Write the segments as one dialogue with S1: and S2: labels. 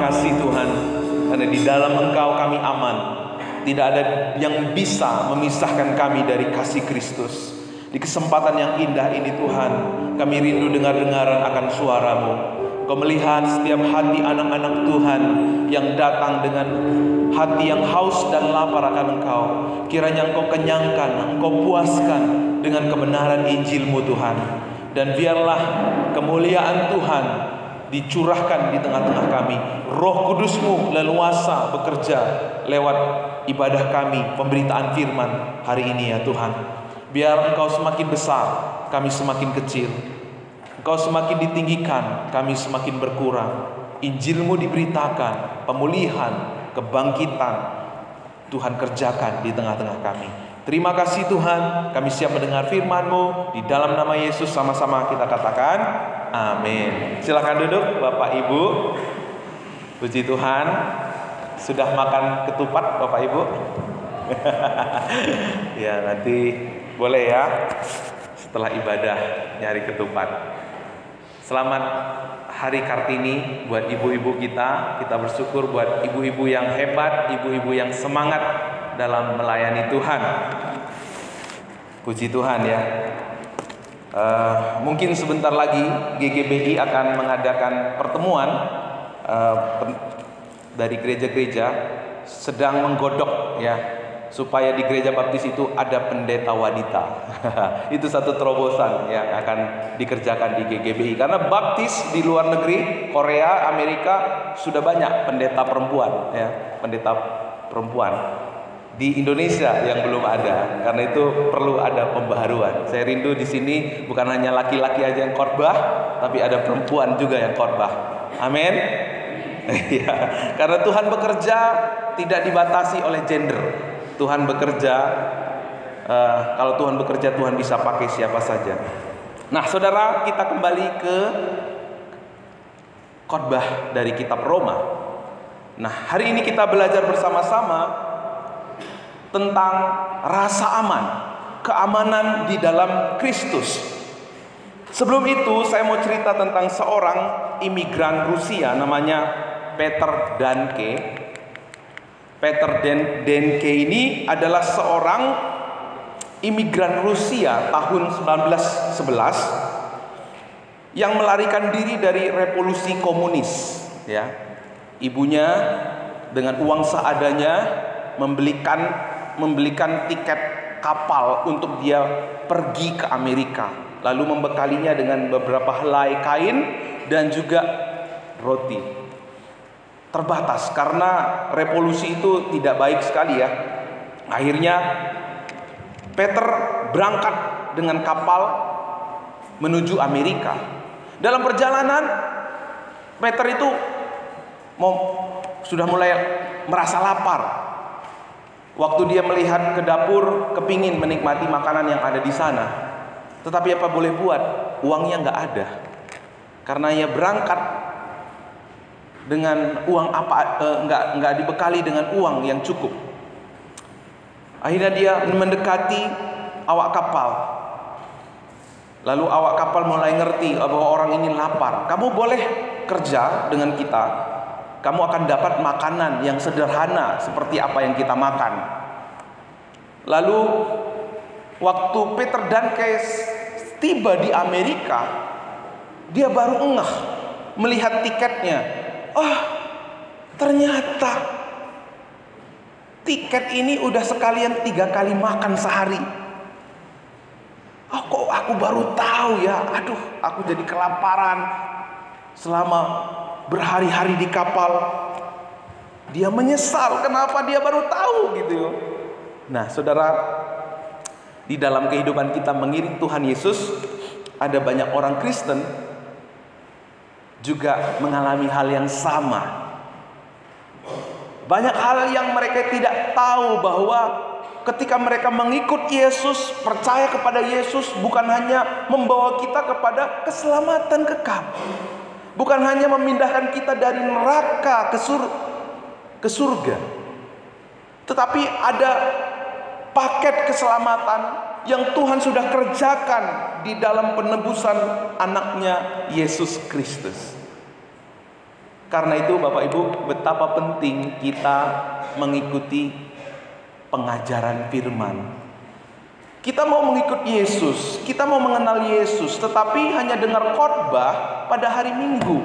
S1: kasih Tuhan, karena di dalam Engkau kami aman. Tidak ada yang bisa memisahkan kami dari kasih Kristus. Di kesempatan yang indah ini Tuhan, kami rindu dengar-dengaran akan suara-Mu. Kau melihat setiap hati anak-anak Tuhan yang datang dengan hati yang haus dan lapar akan Engkau. Kiranya Engkau kenyangkan, Engkau puaskan dengan kebenaran Injil-Mu Tuhan. Dan biarlah kemuliaan Tuhan dicurahkan di tengah-tengah kami. Roh Kudus-Mu leluasa bekerja lewat ibadah kami, pemberitaan firman hari ini ya Tuhan. Biar Engkau semakin besar, kami semakin kecil. Engkau semakin ditinggikan, kami semakin berkurang. Injil-Mu diberitakan, pemulihan, kebangkitan Tuhan kerjakan di tengah-tengah kami. Terima kasih Tuhan, kami siap mendengar firman-Mu. Di dalam nama Yesus sama-sama kita katakan amin. Silakan duduk Bapak Ibu. Puji Tuhan. Sudah makan ketupat Bapak Ibu? Ya, nanti boleh ya setelah ibadah nyari ketupat. Selamat Hari Kartini buat ibu-ibu kita. Kita bersyukur buat ibu-ibu yang hebat, ibu-ibu yang semangat dalam melayani Tuhan. Puji Tuhan ya. Mungkin sebentar lagi GGBI akan mengadakan pertemuan dari gereja-gereja, sedang menggodok ya, supaya di gereja baptis itu ada pendeta wanita. Itu satu terobosan yang akan dikerjakan di GGBI. Karena baptis di luar negeri, Korea, Amerika sudah banyak pendeta perempuan ya, pendeta perempuan. Di Indonesia yang belum ada. Karena itu perlu ada pembaharuan. Saya rindu di sini bukan hanya laki-laki aja yang khotbah, tapi ada perempuan juga yang khotbah. Amin. Ya, karena Tuhan bekerja tidak dibatasi oleh gender. Tuhan bekerja, kalau Tuhan bekerja, Tuhan bisa pakai siapa saja. Nah saudara, kita kembali ke khotbah dari kitab Roma. Nah hari ini kita belajar bersama-sama tentang rasa aman, keamanan di dalam Kristus. Sebelum itu saya mau cerita tentang seorang imigran Rusia namanya Peter Danke. Peter Danke ini adalah seorang imigran Rusia tahun 1911 yang melarikan diri dari revolusi komunis ya. Ibunya dengan uang seadanya membelikan tiket kapal untuk dia pergi ke Amerika, lalu membekalinya dengan beberapa helai kain dan juga roti. Terbatas karena revolusi itu tidak baik sekali ya. Akhirnya Peter berangkat dengan kapal menuju Amerika. Dalam perjalanan Peter itu sudah mulai merasa lapar. Waktu dia melihat ke dapur, kepingin menikmati makanan yang ada di sana. Tetapi apa boleh buat, uangnya nggak ada. Karena ia berangkat dengan uang nggak dibekali dengan uang yang cukup. Akhirnya dia mendekati awak kapal. Lalu awak kapal mulai ngerti bahwa orang ini lapar. Kamu boleh kerja dengan kita. Kamu akan dapat makanan yang sederhana seperti apa yang kita makan. Lalu waktu Peter Danke tiba di Amerika, dia baru ngeh melihat tiketnya. Ternyata tiket ini udah sekalian 3 kali makan sehari. Kok aku baru tahu ya. Aduh, aku jadi kelaparan selama berhari-hari di kapal. Dia menyesal kenapa dia baru tahu gitu. Nah saudara, di dalam kehidupan kita mengiring Tuhan Yesus, ada banyak orang Kristen juga mengalami hal yang sama. Banyak hal yang mereka tidak tahu, bahwa ketika mereka mengikut Yesus, percaya kepada Yesus, bukan hanya membawa kita kepada keselamatan kekal, bukan hanya memindahkan kita dari neraka ke surga, tetapi ada paket keselamatan yang Tuhan sudah kerjakan di dalam penebusan anaknya Yesus Kristus. Karena itu Bapak Ibu, betapa penting kita mengikuti pengajaran firman. Kita mau mengikut Yesus, kita mau mengenal Yesus, tetapi hanya dengar khotbah pada hari Minggu,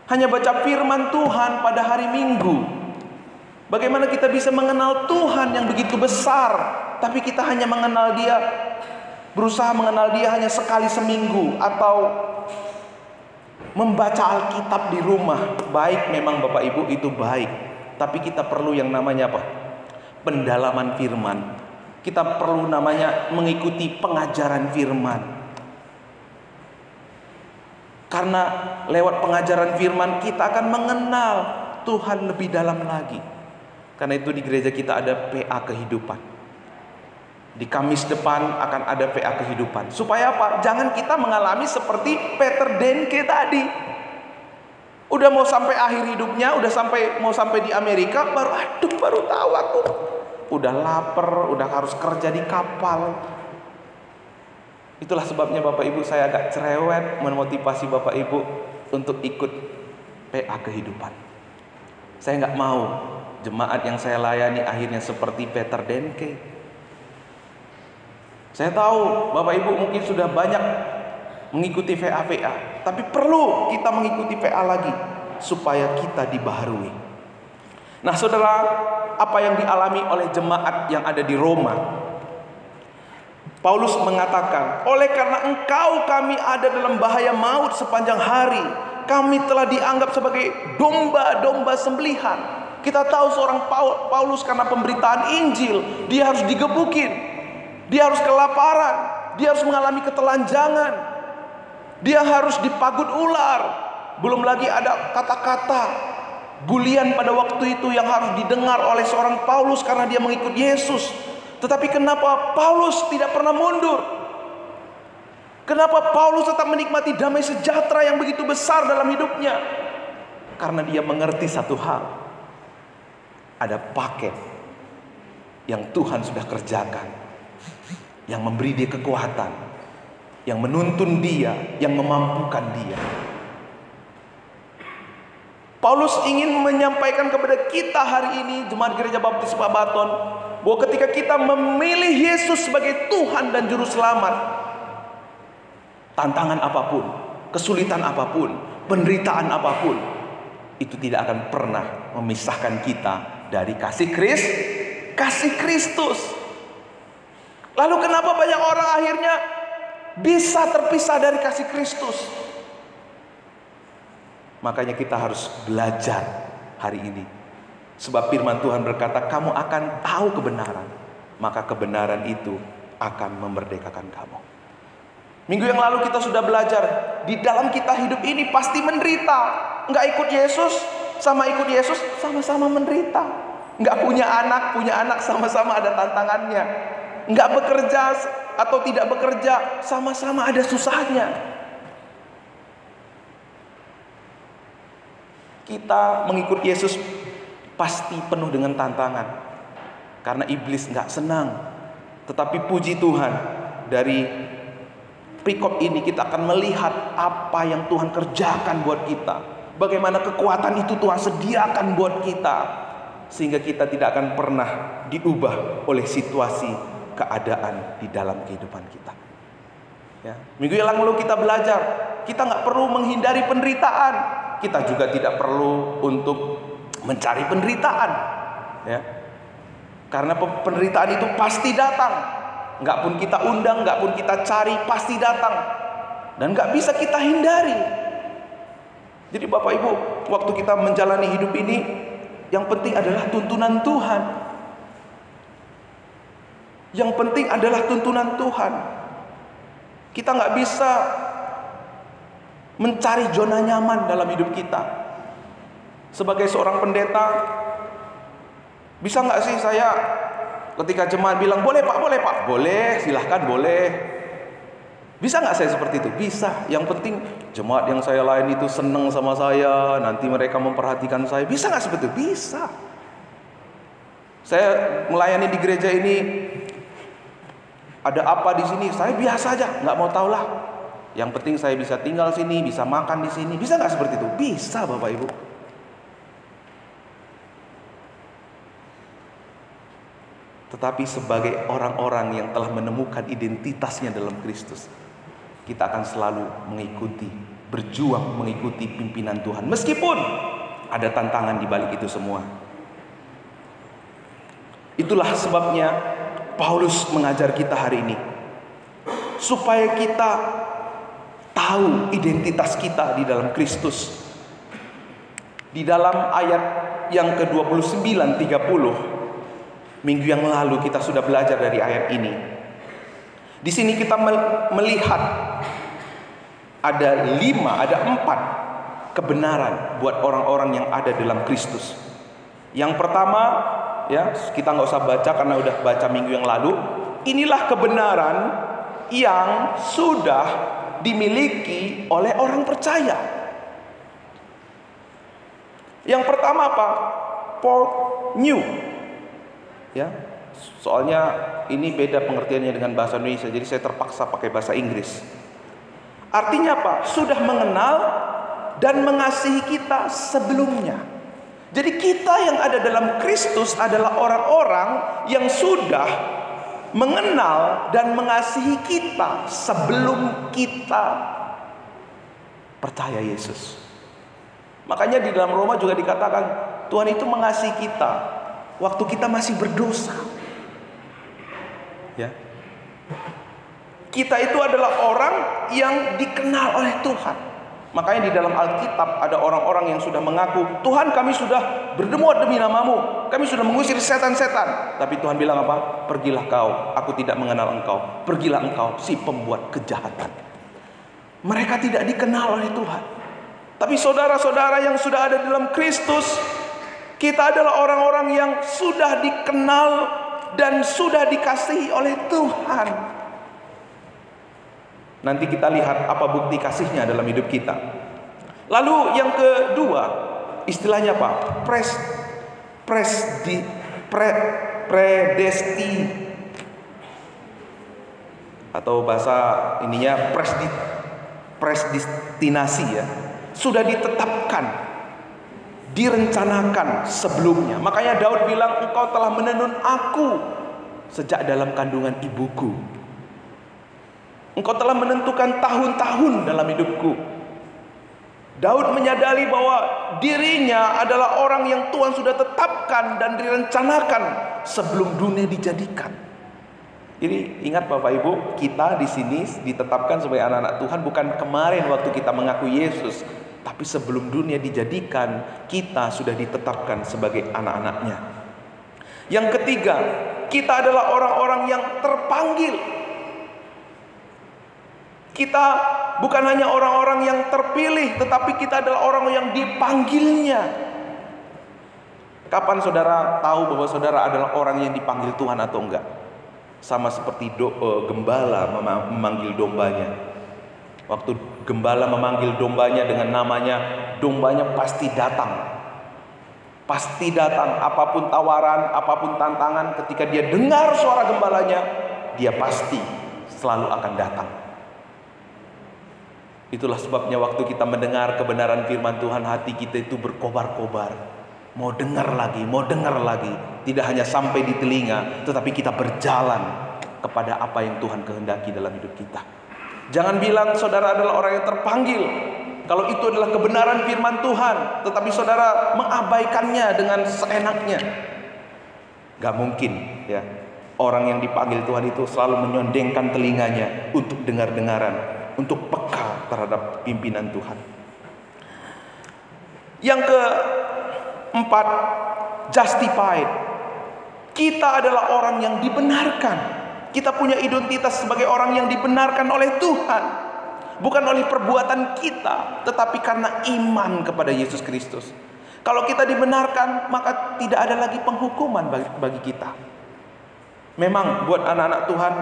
S1: hanya baca firman Tuhan pada hari Minggu. Bagaimana kita bisa mengenal Tuhan yang begitu besar, tapi kita hanya mengenal Dia, berusaha mengenal Dia hanya sekali seminggu, atau membaca Alkitab di rumah. Baik memang Bapak Ibu, itu baik, tapi kita perlu yang namanya apa? Pendalaman firman. Kita perlu namanya mengikuti pengajaran firman. Karena lewat pengajaran firman kita akan mengenal Tuhan lebih dalam lagi. Karena itu di gereja kita ada PA kehidupan. Di Kamis depan akan ada PA kehidupan. Supaya apa? Jangan kita mengalami seperti Peter Denke tadi. Udah mau sampai akhir hidupnya, mau sampai di Amerika, baru tahu aku. Udah lapar, udah harus kerja di kapal. Itulah sebabnya Bapak Ibu, saya agak cerewet memotivasi Bapak Ibu untuk ikut PA kehidupan. Saya nggak mau jemaat yang saya layani akhirnya seperti Peter Denke. Saya tahu Bapak Ibu mungkin sudah banyak mengikuti VA, tapi perlu kita mengikuti PA lagi supaya kita dibaharui. Nah saudara, apa yang dialami oleh jemaat yang ada di Roma? Paulus mengatakan, oleh karena engkau kami ada dalam bahaya maut sepanjang hari. Kami telah dianggap sebagai domba-domba sembelihan. Kita tahu seorang Paulus karena pemberitaan Injil, dia harus digebukin, dia harus kelaparan, dia harus mengalami ketelanjangan, dia harus dipagut ular. Belum lagi ada kata-kata bulian pada waktu itu yang harus didengar oleh seorang Paulus karena dia mengikut Yesus. Tetapi kenapa Paulus tidak pernah mundur? Kenapa Paulus tetap menikmati damai sejahtera yang begitu besar dalam hidupnya? Karena dia mengerti satu hal. Ada paket yang Tuhan sudah kerjakan, yang memberi dia kekuatan, yang menuntun dia, yang memampukan dia. Paulus ingin menyampaikan kepada kita hari ini, jemaat Gereja Baptis Babaton, bahwa ketika kita memilih Yesus sebagai Tuhan dan Juru Selamat, tantangan apapun, kesulitan apapun, penderitaan apapun, itu tidak akan pernah memisahkan kita dari kasih Kristus. Lalu kenapa banyak orang akhirnya bisa terpisah dari kasih Kristus? Makanya kita harus belajar hari ini. Sebab firman Tuhan berkata, kamu akan tahu kebenaran, maka kebenaran itu akan memerdekakan kamu. Minggu yang lalu kita sudah belajar, di dalam kita hidup ini pasti menderita. Enggak ikut Yesus sama ikut Yesus sama-sama menderita. Enggak punya anak sama-sama ada tantangannya. Enggak bekerja atau tidak bekerja sama-sama ada susahnya. Kita mengikut Yesus pasti penuh dengan tantangan, karena iblis nggak senang. Tetapi puji Tuhan, dari perikop ini kita akan melihat apa yang Tuhan kerjakan buat kita, bagaimana kekuatan itu Tuhan sediakan buat kita, sehingga kita tidak akan pernah diubah oleh situasi keadaan di dalam kehidupan kita. Ya. Minggu yang lalu kita belajar, kita nggak perlu menghindari penderitaan. Kita juga tidak perlu untuk mencari penderitaan, ya. Karena penderitaan itu pasti datang. Nggak pun kita undang, nggak pun kita cari, pasti datang. Dan nggak bisa kita hindari. Jadi Bapak Ibu, waktu kita menjalani hidup ini, yang penting adalah tuntunan Tuhan. Yang penting adalah tuntunan Tuhan. Kita nggak bisa mencari zona nyaman dalam hidup kita. Sebagai seorang pendeta, bisa nggak sih saya ketika jemaat bilang boleh pak, boleh, silahkan boleh. Bisa nggak saya seperti itu? Bisa. Yang penting jemaat yang saya layani itu senang sama saya, nanti mereka memperhatikan saya. Bisa nggak seperti itu? Bisa. Saya melayani di gereja ini, ada apa di sini? Saya biasa aja, nggak mau tahu lah. Yang penting saya bisa tinggal sini, bisa makan di sini. Bisa nggak seperti itu? Bisa, Bapak Ibu. Tetapi sebagai orang-orang yang telah menemukan identitasnya dalam Kristus, kita akan selalu mengikuti, berjuang mengikuti pimpinan Tuhan. Meskipun ada tantangan di balik itu semua. Itulah sebabnya Paulus mengajar kita hari ini. Supaya kita tahu identitas kita di dalam Kristus. Di dalam ayat yang ke-29, 30, minggu yang lalu kita sudah belajar dari ayat ini. Di sini kita melihat ada 4 kebenaran buat orang-orang yang ada dalam Kristus. Yang pertama, ya, kita nggak usah baca karena udah baca minggu yang lalu. Inilah kebenaran yang sudah dimiliki oleh orang percaya. Yang pertama apa? For new. Ya, soalnya ini beda pengertiannya dengan bahasa Indonesia, jadi saya terpaksa pakai bahasa Inggris. Artinya apa? Sudah mengenal dan mengasihi kita sebelumnya. Jadi kita yang ada dalam Kristus adalah orang-orang yang sudah mengenal dan mengasihi kita sebelum kita percaya Yesus. Makanya di dalam Roma juga dikatakan Tuhan itu mengasihi kita waktu kita masih berdosa. Ya. Kita itu adalah orang yang dikenal oleh Tuhan. Makanya di dalam Alkitab ada orang-orang yang sudah mengaku, Tuhan, kami sudah berdemuat demi namamu, kami sudah mengusir setan-setan. Tapi Tuhan bilang apa? Pergilah kau, aku tidak mengenal engkau. Pergilah engkau, si pembuat kejahatan. Mereka tidak dikenal oleh Tuhan. Tapi saudara-saudara yang sudah ada dalam Kristus, kita adalah orang-orang yang sudah dikenal dan sudah dikasihi oleh Tuhan. Nanti kita lihat apa bukti kasihnya dalam hidup kita. Lalu yang kedua, istilahnya apa? Predesti, atau bahasa ininya predestinasi, ya. Sudah ditetapkan, direncanakan sebelumnya. Makanya Daud bilang, engkau telah menenun aku sejak dalam kandungan ibuku. Engkau telah menentukan tahun-tahun dalam hidupku. Daud menyadari bahwa dirinya adalah orang yang Tuhan sudah tetapkan dan direncanakan sebelum dunia dijadikan. Jadi ingat Bapak Ibu, kita di sini ditetapkan sebagai anak-anak Tuhan bukan kemarin waktu kita mengaku Yesus, tapi sebelum dunia dijadikan, kita sudah ditetapkan sebagai anak-anaknya. Yang ketiga, kita adalah orang-orang yang terpanggil. Kita bukan hanya orang-orang yang terpilih, tetapi kita adalah orang yang dipanggilnya. Kapan saudara tahu bahwa saudara adalah orang yang dipanggil Tuhan atau enggak? Sama seperti gembala memanggil dombanya. Waktu gembala memanggil dombanya dengan namanya, dombanya pasti datang. Pasti datang, apapun tawaran, apapun tantangan, ketika dia dengar suara gembalanya, dia pasti selalu akan datang. Itulah sebabnya waktu kita mendengar kebenaran firman Tuhan, hati kita itu berkobar-kobar. Mau dengar lagi, mau dengar lagi. Tidak hanya sampai di telinga, tetapi kita berjalan kepada apa yang Tuhan kehendaki dalam hidup kita. Jangan bilang saudara adalah orang yang terpanggil kalau itu adalah kebenaran firman Tuhan, tetapi saudara mengabaikannya dengan seenaknya. Gak mungkin, ya. Orang yang dipanggil Tuhan itu selalu menyondengkan telinganya untuk dengar-dengaran, untuk peka terhadap pimpinan Tuhan. Yang keempat, justified. Kita adalah orang yang dibenarkan. Kita punya identitas sebagai orang yang dibenarkan oleh Tuhan. Bukan oleh perbuatan kita, tetapi karena iman kepada Yesus Kristus. Kalau kita dibenarkan, maka tidak ada lagi penghukuman bagi kita. Memang buat anak-anak Tuhan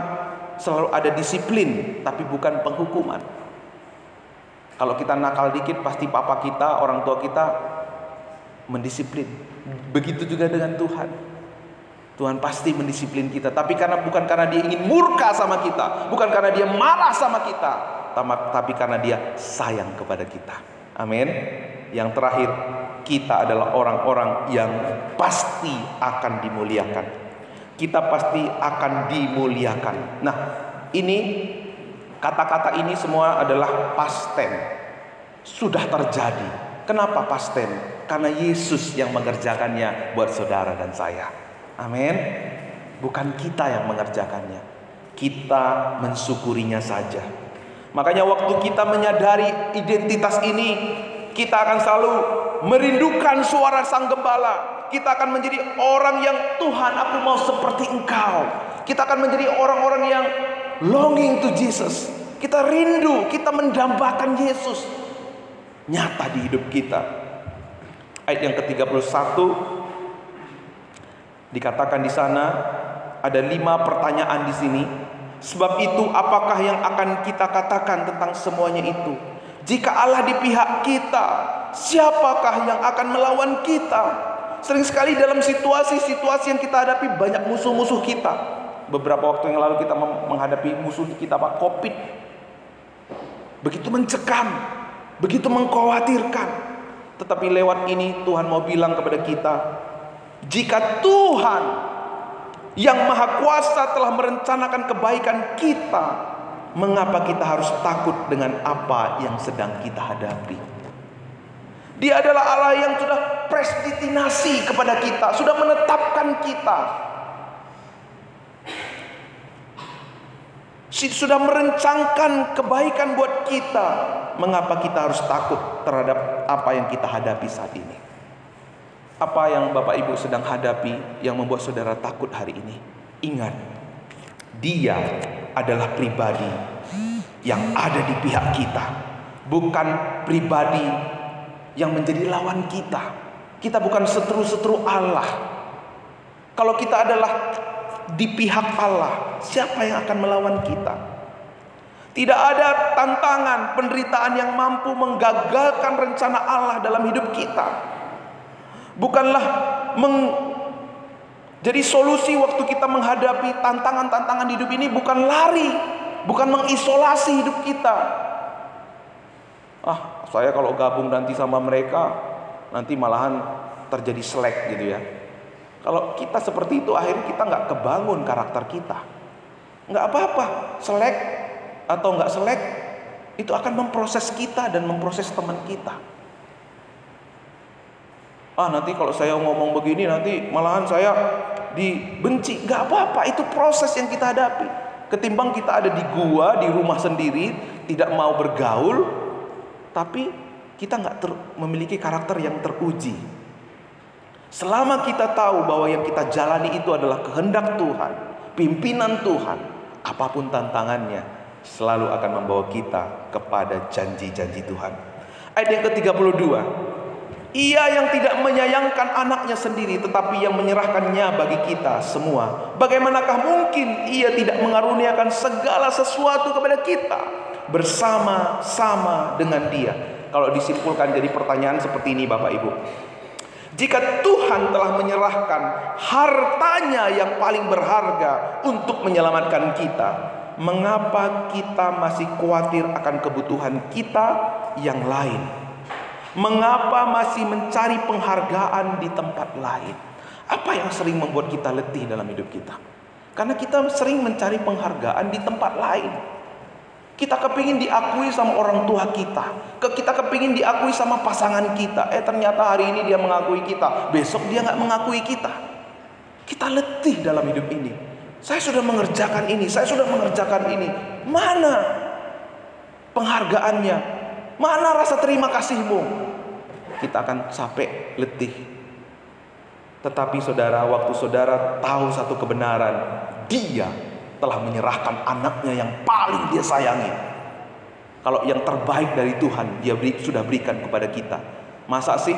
S1: selalu ada disiplin, tapi bukan penghukuman. Kalau kita nakal dikit, pasti papa kita, orang tua kita mendisiplin. Begitu juga dengan Tuhan. Tuhan pasti mendisiplin kita, tapi bukan karena dia ingin murka sama kita, bukan karena dia marah sama kita, tapi karena Dia sayang kepada kita. Amin. Yang terakhir, kita adalah orang-orang yang pasti akan dimuliakan. Kita pasti akan dimuliakan. Nah, ini kata-kata ini semua adalah past tense. Sudah terjadi. Kenapa past tense? Karena Yesus yang mengerjakannya buat saudara dan saya. Amin. Bukan kita yang mengerjakannya. Kita mensyukurinya saja. Makanya waktu kita menyadari identitas ini, kita akan selalu merindukan suara Sang Gembala. Kita akan menjadi orang yang, Tuhan, aku mau seperti Engkau. Kita akan menjadi orang-orang yang longing to Jesus. Kita rindu, kita mendambakan Yesus nyata di hidup kita. Ayat yang ke-31 dikatakan di sana ada 5 pertanyaan di sini. Sebab itu, apakah yang akan kita katakan tentang semuanya itu? Jika Allah di pihak kita, siapakah yang akan melawan kita? Sering sekali dalam situasi-situasi yang kita hadapi, banyak musuh-musuh kita. Beberapa waktu yang lalu kita menghadapi musuh kita, Pak, COVID. Begitu mencekam, begitu mengkhawatirkan. Tetapi lewat ini Tuhan mau bilang kepada kita, jika Tuhan yang Maha Kuasa telah merencanakan kebaikan kita, mengapa kita harus takut dengan apa yang sedang kita hadapi? Dia adalah Allah yang sudah predestinasi kepada kita, sudah menetapkan kita, sudah merencanakan kebaikan buat kita. Mengapa kita harus takut terhadap apa yang kita hadapi saat ini? Apa yang Bapak Ibu sedang hadapi yang membuat saudara takut hari ini? Ingat, Dia adalah pribadi yang ada di pihak kita, bukan pribadi yang menjadi lawan kita. Kita bukan setru-setru Allah. Kalau kita adalah di pihak Allah, siapa yang akan melawan kita? Tidak ada tantangan, penderitaan yang mampu menggagalkan rencana Allah dalam hidup kita. Bukanlah jadi solusi waktu kita menghadapi tantangan-tantangan hidup ini, bukan lari, bukan mengisolasi hidup kita. Saya kalau gabung nanti sama mereka, nanti malahan terjadi selek gitu ya. Kalau kita seperti itu, akhirnya kita nggak kebangun karakter kita. Nggak apa-apa, selek atau nggak selek, itu akan memproses kita dan memproses teman kita. Nanti kalau saya ngomong begini, nanti malahan saya dibenci. Gak apa-apa, itu proses yang kita hadapi. Ketimbang kita ada di gua, di rumah sendiri, tidak mau bergaul, tapi kita gak memiliki karakter yang teruji. Selama kita tahu bahwa yang kita jalani itu adalah kehendak Tuhan, pimpinan Tuhan, apapun tantangannya, selalu akan membawa kita kepada janji-janji Tuhan. Ayat yang ke-32, Ia yang tidak menyayangkan anaknya sendiri, tetapi yang menyerahkannya bagi kita semua, bagaimanakah mungkin Ia tidak mengaruniakan segala sesuatu kepada kita bersama-sama dengan Dia? Kalau disimpulkan jadi pertanyaan seperti ini Bapak Ibu, jika Tuhan telah menyerahkan hartanya yang paling berharga untuk menyelamatkan kita, mengapa kita masih khawatir akan kebutuhan kita yang lain? Mengapa masih mencari penghargaan di tempat lain? Apa yang sering membuat kita letih dalam hidup kita? Karena kita sering mencari penghargaan di tempat lain. Kita kepingin diakui sama orang tua kita, kita kepingin diakui sama pasangan kita. Ternyata hari ini dia mengakui kita, besok dia gak mengakui kita. Kita letih dalam hidup ini. Saya sudah mengerjakan ini, saya sudah mengerjakan ini. Mana penghargaannya? Mana rasa terima kasihmu? Kita akan capek, letih. Tetapi saudara, waktu saudara tahu satu kebenaran, Dia telah menyerahkan anaknya yang paling Dia sayangi. Kalau yang terbaik dari Tuhan Dia sudah berikan kepada kita. Masa sih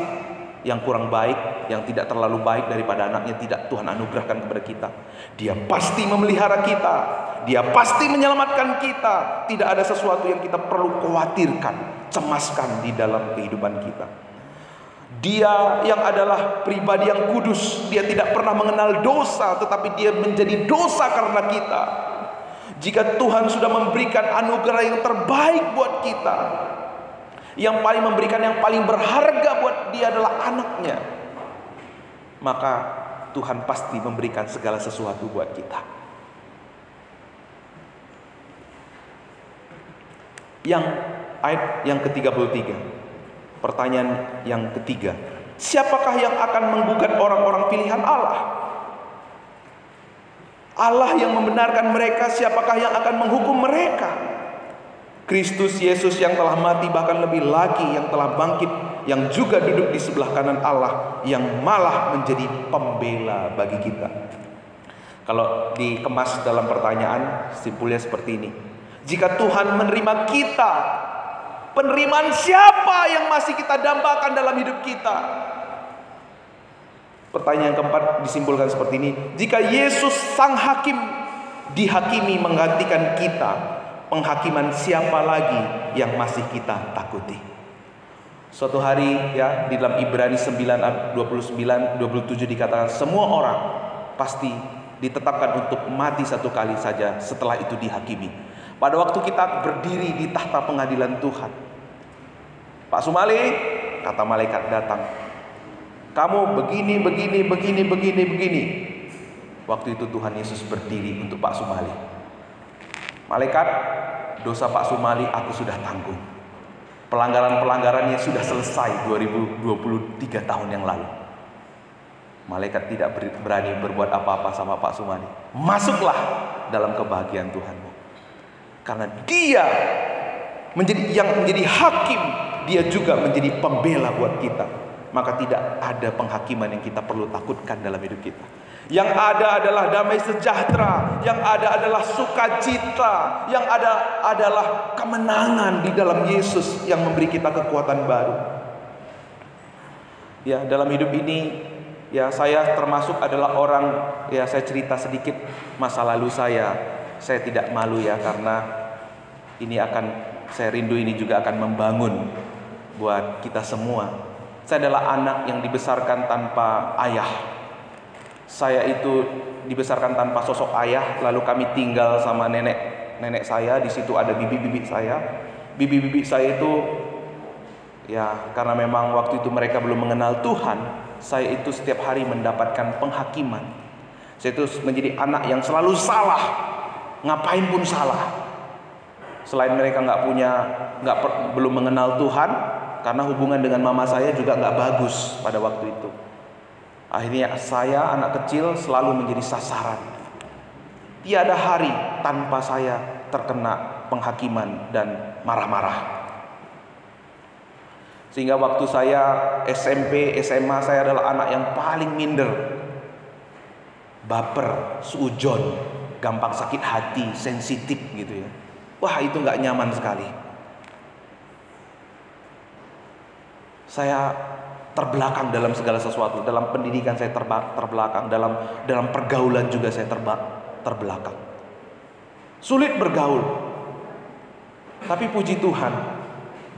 S1: yang kurang baik, yang tidak terlalu baik daripada anaknya tidak Tuhan anugerahkan kepada kita? Dia pasti memelihara kita, Dia pasti menyelamatkan kita. Tidak ada sesuatu yang kita perlu khawatirkan, cemaskan di dalam kehidupan kita. Dia yang adalah pribadi yang kudus, Dia tidak pernah mengenal dosa, tetapi Dia menjadi dosa karena kita. Jika Tuhan sudah memberikan anugerah yang terbaik buat kita, yang paling memberikan yang paling berharga buat dia adalah anaknya, maka Tuhan pasti memberikan segala sesuatu buat kita. Yang ayat yang ke-33, pertanyaan yang ketiga, siapakah yang akan menggugat orang-orang pilihan Allah? Allah yang membenarkan mereka, siapakah yang akan menghukum mereka? Kristus Yesus yang telah mati, bahkan lebih lagi yang telah bangkit, yang juga duduk di sebelah kanan Allah, yang malah menjadi pembela bagi kita. Kalau dikemas dalam pertanyaan, simpulnya seperti ini. Jika Tuhan menerima kita, penerimaan siapa yang masih kita dambakan dalam hidup kita? Pertanyaan keempat disimpulkan seperti ini. Jika Yesus sang hakim dihakimi menggantikan kita, penghakiman siapa lagi yang masih kita takuti? Suatu hari ya, di dalam Ibrani 9:29-27 dikatakan semua orang pasti ditetapkan untuk mati satu kali saja, setelah itu dihakimi. Pada waktu kita berdiri di tahta pengadilan Tuhan, Pak Sumali, kata malaikat datang, kamu begini. Waktu itu Tuhan Yesus berdiri untuk Pak Sumali. Malaikat, dosa Pak Sumali aku sudah tanggung. Pelanggaran-pelanggarannya sudah selesai 2023 tahun yang lalu. Malaikat tidak berani berbuat apa-apa sama Pak Sumali. Masuklah dalam kebahagiaan Tuhanmu. Karena dia menjadi hakim, dia juga menjadi pembela buat kita. Maka tidak ada penghakiman yang kita perlu takutkan dalam hidup kita. Yang ada adalah damai sejahtera, yang ada adalah sukacita, yang ada adalah kemenangan di dalam Yesus yang memberi kita kekuatan baru. Ya, dalam hidup ini ya saya termasuk adalah orang, ya saya cerita sedikit masa lalu saya tidak malu ya, karena ini saya rindu ini juga akan membangun buat kita semua. Saya adalah anak yang dibesarkan tanpa ayah. Saya itu dibesarkan tanpa sosok ayah. Lalu kami tinggal sama nenek saya. Di situ ada bibi-bibi saya. Bibi-bibi saya itu ya, karena memang waktu itu mereka belum mengenal Tuhan, saya itu setiap hari mendapatkan penghakiman. Saya itu menjadi anak yang selalu salah, ngapain pun salah. Selain mereka belum mengenal Tuhan, karena hubungan dengan mama saya juga nggak bagus pada waktu itu. Akhirnya saya anak kecil selalu menjadi sasaran. Tiada hari tanpa saya terkena penghakiman dan marah-marah. Sehingga waktu saya SMP, SMA, saya adalah anak yang paling minder, baper, suujon, gampang sakit hati, sensitif gitu ya. Wah, itu nggak nyaman sekali. Saya terbelakang dalam segala sesuatu. Dalam pendidikan saya terbelakang, dalam pergaulan juga saya terbelakang. Sulit bergaul. Tapi puji Tuhan,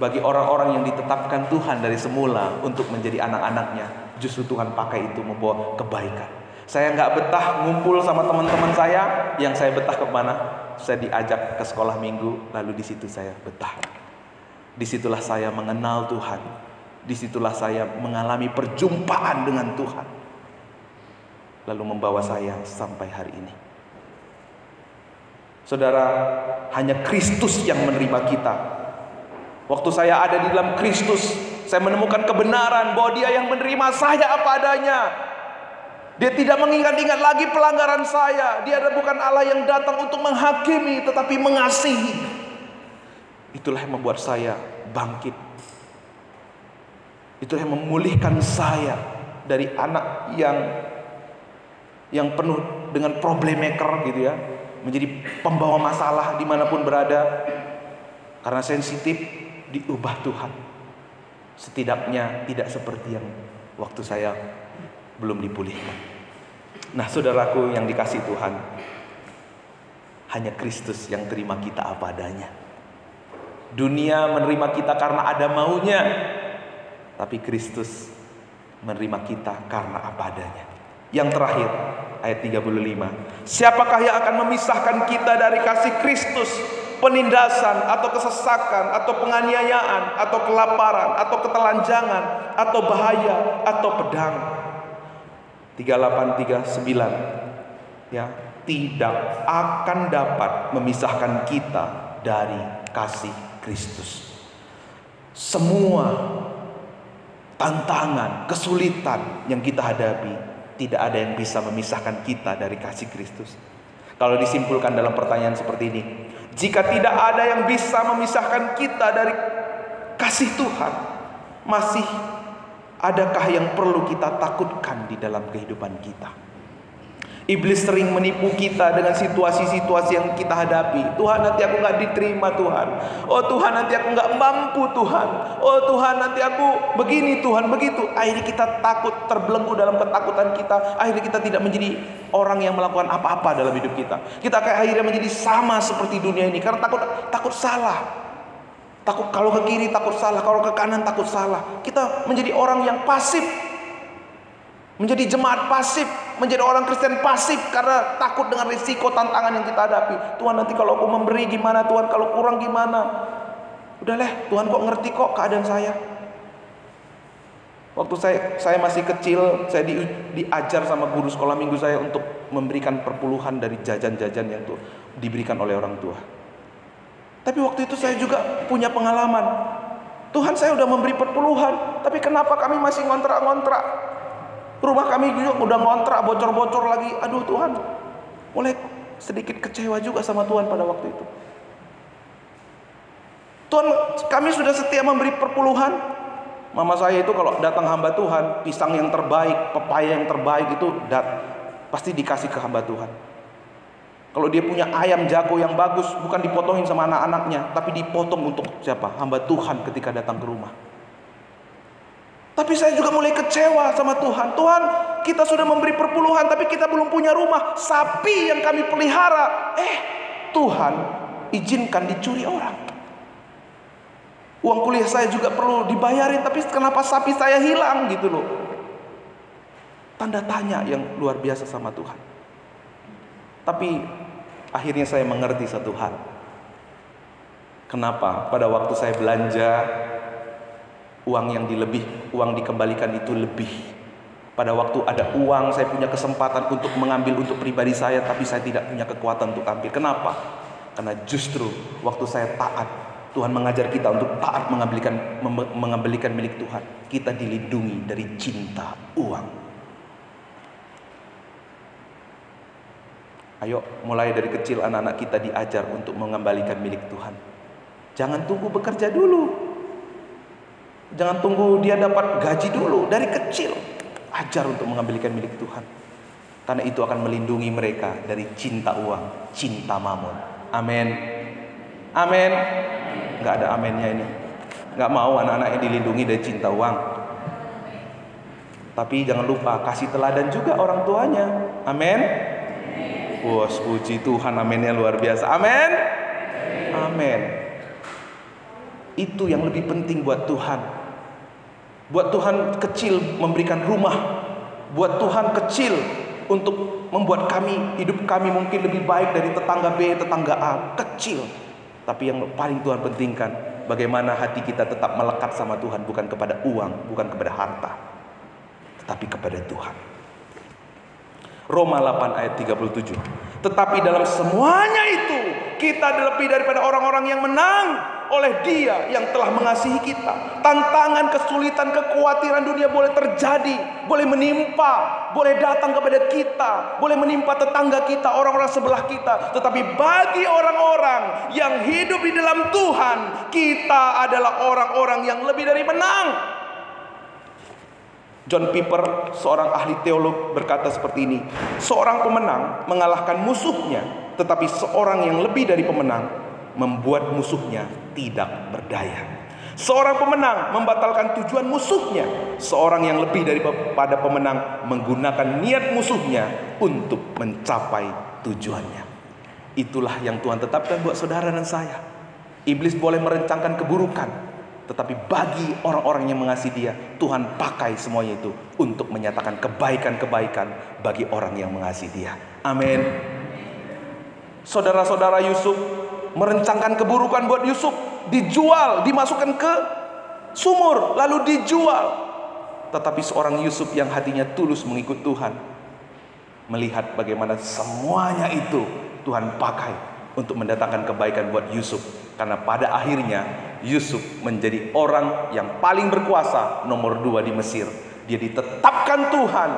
S1: bagi orang-orang yang ditetapkan Tuhan dari semula untuk menjadi anak-anaknya, justru Tuhan pakai itu membawa kebaikan. Saya nggak betah ngumpul sama teman-teman saya. Yang saya betah kemana? Saya diajak ke sekolah minggu, lalu di situ saya betah. Disitulah saya mengenal Tuhan. Disitulah saya mengalami perjumpaan dengan Tuhan, lalu membawa saya sampai hari ini. Saudara, hanya Kristus yang menerima kita. Waktu saya ada di dalam Kristus, saya menemukan kebenaran bahwa Dia yang menerima saya apa adanya. Dia tidak mengingat-ingat lagi pelanggaran saya. Dia bukan Allah yang datang untuk menghakimi, tetapi mengasihi. Itulah yang membuat saya bangkit. Itulah yang memulihkan saya dari anak yang penuh dengan problemaker gitu ya, menjadi pembawa masalah dimanapun berada. Karena sensitif, diubah Tuhan. Setidaknya tidak seperti yang waktu saya belum dipulihkan. Nah, saudaraku yang dikasih Tuhan, hanya Kristus yang terima kita apa adanya. Dunia menerima kita karena ada maunya, tapi Kristus menerima kita karena apa adanya. Yang terakhir, ayat 35. Siapakah yang akan memisahkan kita dari kasih Kristus? Penindasan atau kesesakan atau penganiayaan atau kelaparan atau ketelanjangan atau bahaya atau pedang. 38:39, ya, tidak akan dapat memisahkan kita dari kasih Kristus. Semua tantangan, kesulitan yang kita hadapi, tidak ada yang bisa memisahkan kita dari kasih Kristus. Kalau disimpulkan dalam pertanyaan seperti ini, jika tidak ada yang bisa memisahkan kita dari kasih Tuhan, masih adakah yang perlu kita takutkan di dalam kehidupan kita? Iblis sering menipu kita dengan situasi-situasi yang kita hadapi. Tuhan, nanti aku gak diterima Tuhan. Oh Tuhan, nanti aku gak mampu Tuhan. Oh Tuhan, nanti aku begini Tuhan, begitu. Akhirnya kita takut, terbelenggu dalam ketakutan kita. Akhirnya kita tidak menjadi orang yang melakukan apa-apa dalam hidup kita. Kita kayak akhirnya menjadi sama seperti dunia ini. Karena takut salah. Takut kalau ke kiri takut salah, kalau ke kanan takut salah. Kita menjadi orang yang pasif. Menjadi jemaat pasif, menjadi orang Kristen pasif karena takut dengan risiko tantangan yang kita hadapi. Tuhan, nanti kalau aku memberi gimana Tuhan, kalau kurang gimana? Udahlah, Tuhan kok ngerti kok keadaan saya. Waktu saya masih kecil, saya diajar sama guru sekolah minggu saya untuk memberikan perpuluhan dari jajan-jajan yang tuh diberikan oleh orang tua. Tapi waktu itu saya juga punya pengalaman. Tuhan, saya udah memberi perpuluhan, tapi kenapa kami masih ngontrak-ngontrak? Rumah kami juga udah ngontrak, bocor-bocor lagi. Aduh Tuhan, mulai sedikit kecewa juga sama Tuhan pada waktu itu. Tuhan, kami sudah setia memberi perpuluhan. Mama saya itu kalau datang hamba Tuhan, pisang yang terbaik, pepaya yang terbaik itu pasti dikasih ke hamba Tuhan. Kalau dia punya ayam jago yang bagus, bukan dipotongin sama anak-anaknya, tapi dipotong untuk siapa? Hamba Tuhan ketika datang ke rumah. Tapi saya juga mulai kecewa sama Tuhan. Tuhan, kita sudah memberi perpuluhan, tapi kita belum punya rumah. Sapi yang kami pelihara, Tuhan izinkan dicuri orang. Uang kuliah saya juga perlu dibayarin, tapi kenapa sapi saya hilang gitu loh. Tanda tanya yang luar biasa sama Tuhan. Tapi akhirnya saya mengerti satu hal. Kenapa pada waktu saya belanja, uang yang dikembalikan itu lebih. Pada waktu ada uang, saya punya kesempatan untuk mengambil untuk pribadi saya, tapi saya tidak punya kekuatan untuk ambil. Kenapa? Karena justru waktu saya taat, Tuhan mengajar kita untuk taat mengembalikan milik Tuhan. Kita dilindungi dari cinta uang. Ayo, mulai dari kecil anak-anak kita diajar untuk mengembalikan milik Tuhan. Jangan tunggu bekerja dulu. Jangan tunggu dia dapat gaji dulu. Dari kecil ajar untuk mengembalikan milik Tuhan. Karena itu akan melindungi mereka dari cinta uang, cinta mamon. Amin. Amin. Gak ada aminnya ini. Gak mau anak-anak yang dilindungi dari cinta uang. Tapi jangan lupa kasih teladan juga orang tuanya. Amin. Wah, puji Tuhan, aminnya luar biasa. Amin. Amin. Itu yang lebih penting buat Tuhan. Buat Tuhan kecil memberikan rumah. Buat Tuhan kecil untuk membuat hidup kami mungkin lebih baik dari tetangga B, tetangga A. Kecil. Tapi yang paling Tuhan pentingkan, bagaimana hati kita tetap melekat sama Tuhan. Bukan kepada uang, bukan kepada harta, tetapi kepada Tuhan. Roma 8 ayat 37. Tetapi dalam semuanya itu, kita lebih daripada orang-orang yang menang oleh Dia yang telah mengasihi kita. Tantangan, kesulitan, kekhawatiran dunia boleh terjadi, boleh menimpa, boleh datang kepada kita, boleh menimpa tetangga kita, orang-orang sebelah kita. Tetapi bagi orang-orang yang hidup di dalam Tuhan, kita adalah orang-orang yang lebih dari menang. John Piper, seorang ahli teolog, berkata seperti ini. Seorang pemenang mengalahkan musuhnya, tetapi seorang yang lebih dari pemenang membuat musuhnya tidak berdaya. Seorang pemenang membatalkan tujuan musuhnya. Seorang yang lebih daripada pemenang menggunakan niat musuhnya untuk mencapai tujuannya. Itulah yang Tuhan tetapkan buat saudara dan saya. Iblis boleh merencangkan keburukan, Tetapi bagi orang-orang yang mengasihi Dia, Tuhan pakai semuanya itu untuk menyatakan kebaikan-kebaikan bagi orang yang mengasihi Dia. Amin. Saudara-saudara Yusuf merencanakan keburukan buat Yusuf, dijual, dimasukkan ke sumur, lalu dijual. Tetapi seorang Yusuf yang hatinya tulus mengikut Tuhan, melihat bagaimana semuanya itu Tuhan pakai untuk mendatangkan kebaikan buat Yusuf. Karena pada akhirnya Yusuf menjadi orang yang paling berkuasa, nomor 2 di Mesir. Dia ditetapkan Tuhan,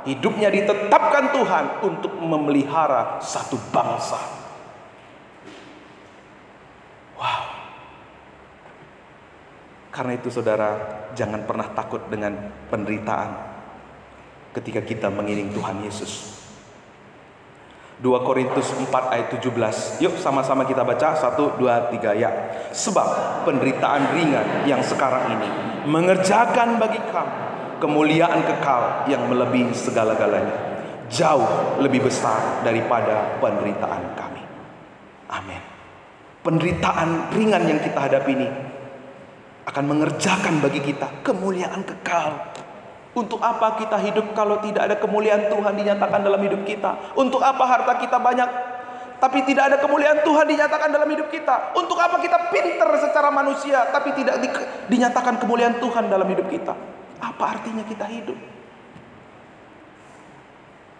S1: hidupnya ditetapkan Tuhan untuk memelihara satu bangsa. Wow. Karena itu saudara, jangan pernah takut dengan penderitaan ketika kita mengiring Tuhan Yesus. 2 Korintus 4 ayat 17. Yuk sama-sama kita baca. 1, 2, 3 ya. Sebab penderitaan ringan yang sekarang ini mengerjakan bagi kamu kemuliaan kekal yang melebihi segala-galanya, jauh lebih besar daripada penderitaan kami. Amin. Penderitaan ringan yang kita hadapi ini akan mengerjakan bagi kita kemuliaan kekal. Untuk apa kita hidup kalau tidak ada kemuliaan Tuhan dinyatakan dalam hidup kita? Untuk apa harta kita banyak tapi tidak ada kemuliaan Tuhan dinyatakan dalam hidup kita? Untuk apa kita pintar secara manusia tapi tidak dinyatakan kemuliaan Tuhan dalam hidup kita? Apa artinya kita hidup?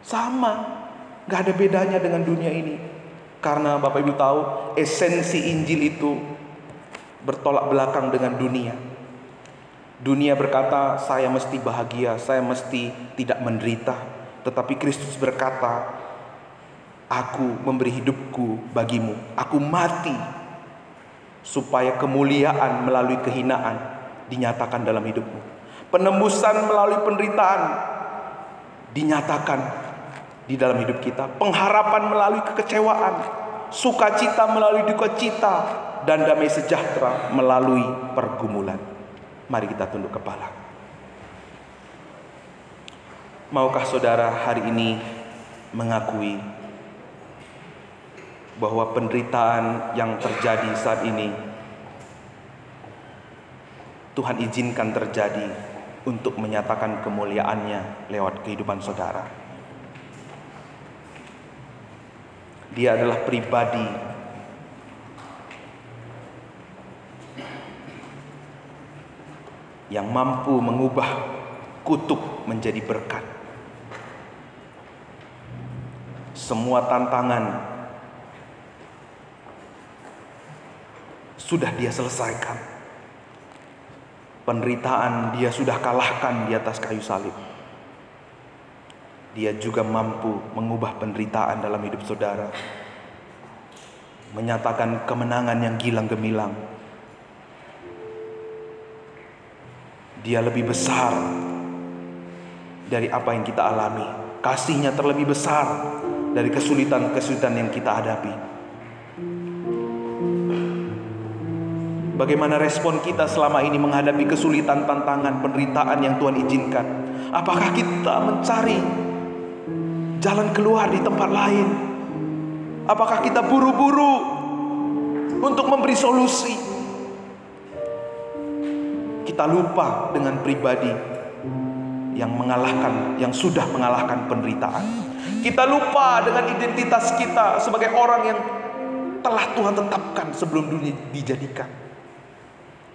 S1: Sama, gak ada bedanya dengan dunia ini. Karena Bapak Ibu tahu, esensi Injil itu bertolak belakang dengan dunia. Dunia berkata, saya mesti bahagia, saya mesti tidak menderita. Tetapi Kristus berkata, aku memberi hidupku bagimu. Aku mati supaya kemuliaan melalui kehinaan dinyatakan dalam hidupmu. Penembusan melalui penderitaan dinyatakan di dalam hidup kita. Pengharapan melalui kekecewaan, sukacita melalui duka cita, dan damai sejahtera melalui pergumulan. Mari kita tunduk kepala. Maukah saudara hari ini mengakui bahwa penderitaan yang terjadi saat ini Tuhan izinkan terjadi untuk menyatakan kemuliaan-Nya lewat kehidupan saudara? Dia adalah pribadi yang mampu mengubah kutuk menjadi berkat. Semua tantangan sudah Dia selesaikan. Penderitaan Dia sudah kalahkan di atas kayu salib. Dia juga mampu mengubah penderitaan dalam hidup saudara, menyatakan kemenangan yang gilang gemilang. Dia lebih besar dari apa yang kita alami. Kasih-Nya terlebih besar dari kesulitan-kesulitan yang kita hadapi. Bagaimana respon kita selama ini menghadapi kesulitan, tantangan, penderitaan yang Tuhan izinkan? Apakah kita mencari jalan keluar di tempat lain? Apakah kita buru-buru untuk memberi solusi? Kita lupa dengan pribadi yang mengalahkan, yang sudah mengalahkan penderitaan. Kita lupa dengan identitas kita sebagai orang yang telah Tuhan tetapkan sebelum dunia dijadikan.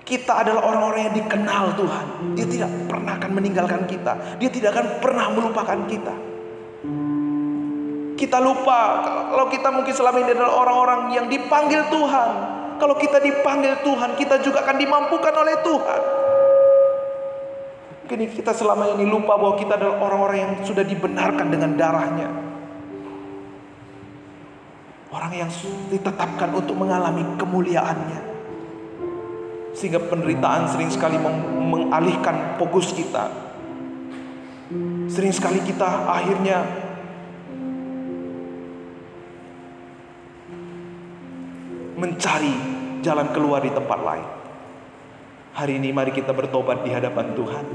S1: Kita adalah orang-orang yang dikenal Tuhan. Dia tidak pernah akan meninggalkan kita. Dia tidak akan pernah melupakan kita. Kita lupa kalau kita mungkin selama ini adalah orang-orang yang dipanggil Tuhan. Kalau kita dipanggil Tuhan, kita juga akan dimampukan oleh Tuhan. Mungkin kita selama ini lupa bahwa kita adalah orang-orang yang sudah dibenarkan dengan darah-Nya. Orang yang ditetapkan untuk mengalami kemuliaan-Nya. Sehingga penderitaan sering sekali mengalihkan fokus kita. Sering sekali kita akhirnya mencari jalan keluar di tempat lain. Hari ini mari kita bertobat di hadapan Tuhan.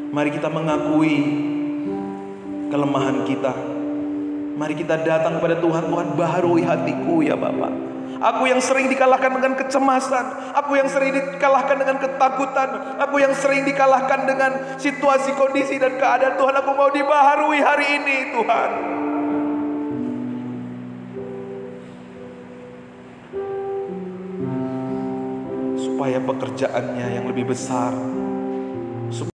S1: Mari kita mengakui kelemahan kita. Mari kita datang kepada Tuhan. Tuhan, baharui hatiku ya Bapa. Aku yang sering dikalahkan dengan kecemasan, aku yang sering dikalahkan dengan ketakutan, aku yang sering dikalahkan dengan situasi, kondisi, dan keadaan. Tuhan, aku mau dibaharui hari ini Tuhan. Supaya pekerjaannya yang lebih besar